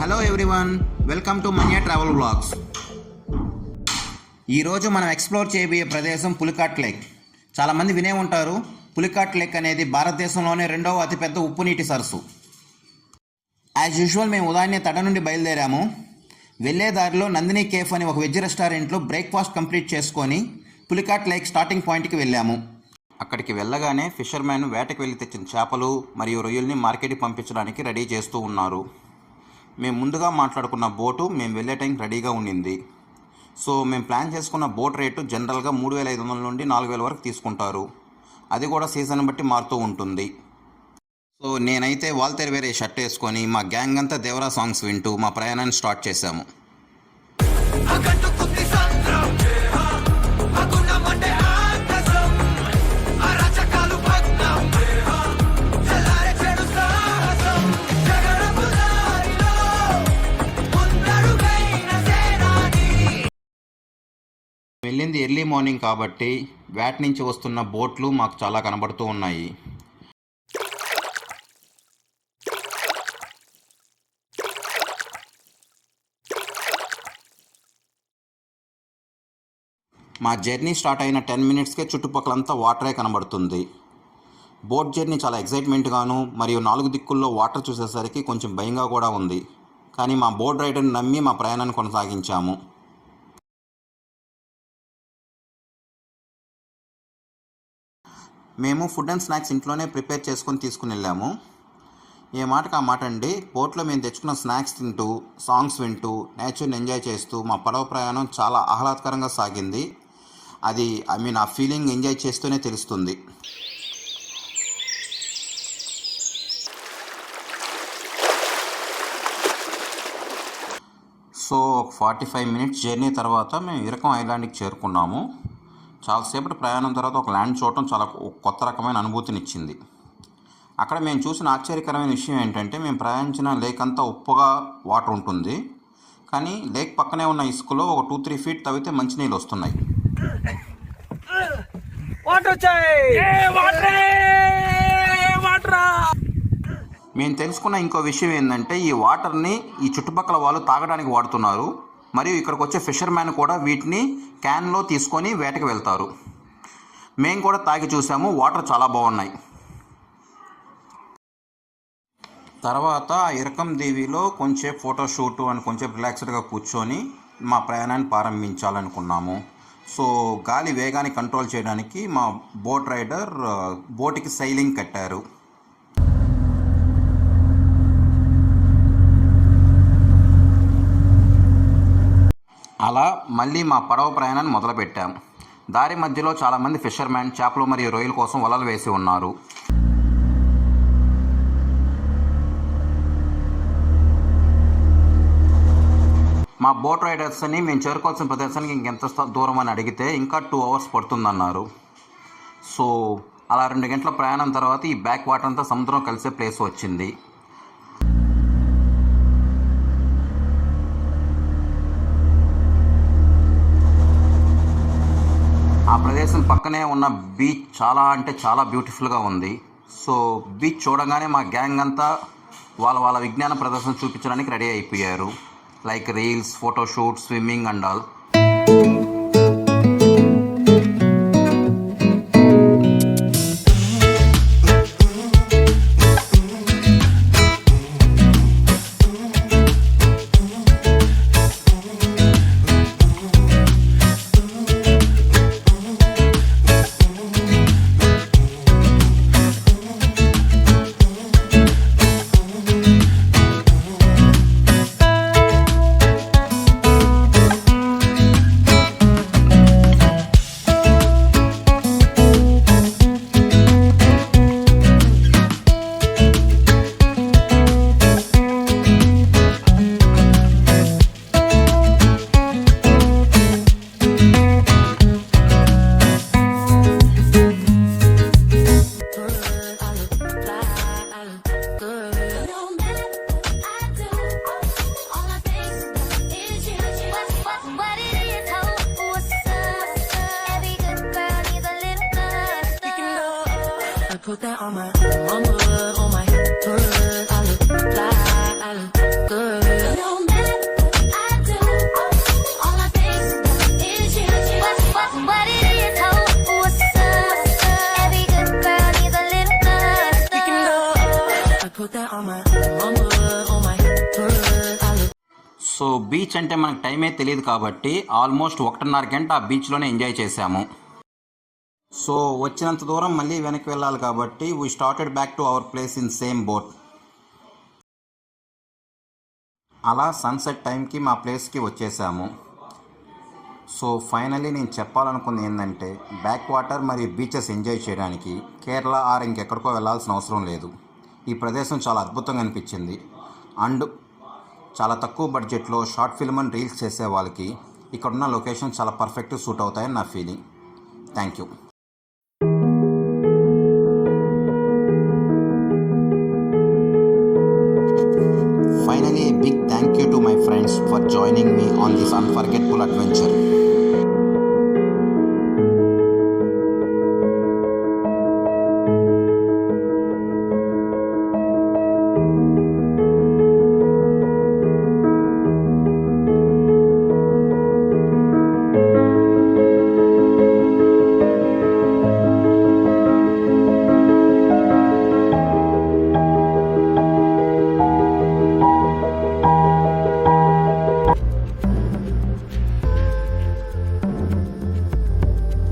Hello everyone, welcome to Manya travel vlogs. ఈరోజు మనం explore చేయబోయే ప్రదేశం పులికాట్ లేక్. చాలామంది వినే ఉంటారు. పులికాట్ లేక్ అనేది భారతదేశంలోనే రెండవ అతిపెద్ద ఉప్పు నీటి సరస్సు. యాజ్ యూజువల్ మేము ఉదయాన్నే తడ నుండి బయలుదేరాము. వెళ్ళే దారిలో నందిని కేఫ్ అని ఒక వెజ్ రెస్టారెంట్లో బ్రేక్ఫాస్ట్ కంప్లీట్ చేసుకొని పులికాట్ లేక్ స్టార్టింగ్ పాయింట్కి వెళ్ళాము. అక్కడికి వెళ్ళగానే ఫిషర్మ్యాన్ వేటకు వెళ్ళి తెచ్చిన చేపలు మరియు రొయ్యల్ని మార్కెట్కి పంపించడానికి రెడీ చేస్తూ ఉన్నారు. మేము ముందుగా మాట్లాడుకున్న బోటు మేము వెళ్ళే టైంకి రెడీగా ఉండింది. సో మేము ప్లాన్ చేసుకున్న బోట్ రేటు జనరల్గా 3,500 నుండి 4,000 వరకు తీసుకుంటారు. అది కూడా సీజన్ బట్టి మారుతూ ఉంటుంది. సో నేనైతే వాల్తేరు వేరే షర్ట్ వేసుకొని మా గ్యాంగ్ అంతా దేవరా సాంగ్స్ వింటూ మా ప్రయాణాన్ని స్టార్ట్ చేశాము. వెళ్ళింది ఎర్లీ మార్నింగ్ కాబట్టి వ్యాట్ నుంచి వస్తున్న బోట్లు మాకు చాలా కనబడుతూ ఉన్నాయి. మా జర్నీ స్టార్ట్ అయిన 10 మినిట్స్కే చుట్టుపక్కలంతా వాటరే కనబడుతుంది. బోట్ జర్నీ చాలా ఎక్సైట్మెంట్గాను మరియు 4 దిక్కుల్లో వాటర్ చూసేసరికి కొంచెం భయంగా కూడా ఉంది. కానీ మా బోట్ రైడర్ని నమ్మి మా ప్రయాణాన్ని కొనసాగించాము. మేము ఫుడ్ అండ్ స్నాక్స్ ఇంట్లోనే ప్రిపేర్ చేసుకొని తీసుకుని వెళ్ళాము. ఏ మాటకు ఆ మాట అండి, బోట్లో మేము తెచ్చుకున్న స్నాక్స్ తింటూ సాంగ్స్ వింటూ నేచర్ని ఎంజాయ్ చేస్తూ మా పడవ ప్రయాణం చాలా ఆహ్లాదకరంగా సాగింది. అది ఆ ఫీలింగ్ ఎంజాయ్ చేస్తూనే తెలుస్తుంది. సో 45 మినిట్స్ జర్నీ తర్వాత మేము ఇరకం ఐలాండ్కి చేరుకున్నాము. చాలాసేపటి ప్రయాణం తర్వాత ఒక ల్యాండ్ చూడటం చాలా కొత్త రకమైన అనుభూతినిచ్చింది. అక్కడ మేము చూసిన ఆశ్చర్యకరమైన విషయం ఏంటంటే, మేము ప్రయాణించిన లేక్ అంతా ఉప్పుగా వాటర్ ఉంటుంది. కానీ లేక్ పక్కనే ఉన్న ఇసుకలో ఒక 2-3 ఫీట్ తవ్వితే మంచినీళ్ళు వస్తున్నాయి. మేము తెలుసుకున్న ఇంకో విషయం ఏంటంటే, ఈ వాటర్ని ఈ చుట్టుపక్కల వాళ్ళు తాగడానికి వాడుతున్నారు. మరియు ఇక్కడికి వచ్చే ఫిషర్మ్యాన్ కూడా వీటిని క్యాన్లో తీసుకొని వేటకు వెళ్తారు. మేము కూడా తాగి చూసాము, వాటర్ చాలా బాగున్నాయి. తర్వాత ఇరకం దీవిలో కొంచెం ఫోటోషూట్ అని కొంచెం రిలాక్స్డ్గా కూర్చొని మా ప్రయాణాన్ని ప్రారంభించాలనుకున్నాము. సో గాలి వేగాన్ని కంట్రోల్ చేయడానికి మా బోట్ రైడర్ బోట్కి సైలింగ్ కట్టారు. అలా మళ్ళీ మా పడవ ప్రయాణాన్ని మొదలుపెట్టాం. దారి మధ్యలో చాలామంది ఫిషర్మ్యాన్ చేపలు మరియు రొయ్యల కోసం వలలు వేసి ఉన్నారు. మా బోట్ రైడర్స్ని మేము చేరుకోవాల్సిన ప్రదేశానికి ఇంకెంత దూరం అని అడిగితే ఇంకా 2 అవర్స్ పడుతుందన్నారు. సో అలా 2 గంటల ప్రయాణం తర్వాత ఈ బ్యాక్ వాటర్ అంతా సముద్రం కలిసే ప్లేస్ వచ్చింది. ఆ ప్రదేశం పక్కనే ఉన్న బీచ్ చాలా అంటే చాలా బ్యూటిఫుల్గా ఉంది. సో బీచ్ చూడగానే మా గ్యాంగ్ అంతా వాళ్ళ విజ్ఞాన ప్రదర్శన చూపించడానికి రెడీ అయిపోయారు. Like reels, photoshoot, swimming and all. Put that on my mama, on my hood. I look fly, I look good. put that on my mama, on my hood. I look so beach అంటే మనకు టైమే తెలియదు కాబట్టి almost 1.5 గంట ఆ బీచ్లోనే enjoy చేశాము. So వచ్చినంత దూరం మళ్ళీ వెనక్కి వెళ్ళాలి కాబట్టి we started back to our place in same boat. అలా సన్సెట్ టైంకి మా ప్లేస్కి వచ్చేసాము. సో ఫైనలీ నేను చెప్పాలనుకుంది ఏంటంటే బ్యాక్ వాటర్ మరియు బీచెస్ ఎంజాయ్ చేయడానికి కేరళ ఆర్ ఇంకెక్కడికో వెళ్ళాల్సిన అవసరం లేదు. ఈ ప్రదేశం చాలా అద్భుతంగా అనిపించింది. అండ్ చాలా తక్కువ బడ్జెట్లో షార్ట్ ఫిల్మ్ అండ్ రీల్స్ చేసే వాళ్ళకి ఇక్కడున్న లొకేషన్ చాలా పర్ఫెక్ట్ సూట్ అవుతాయని నా feeling. Thank you. Finally, a big thank you to my friends for joining me on this unforgettable adventure.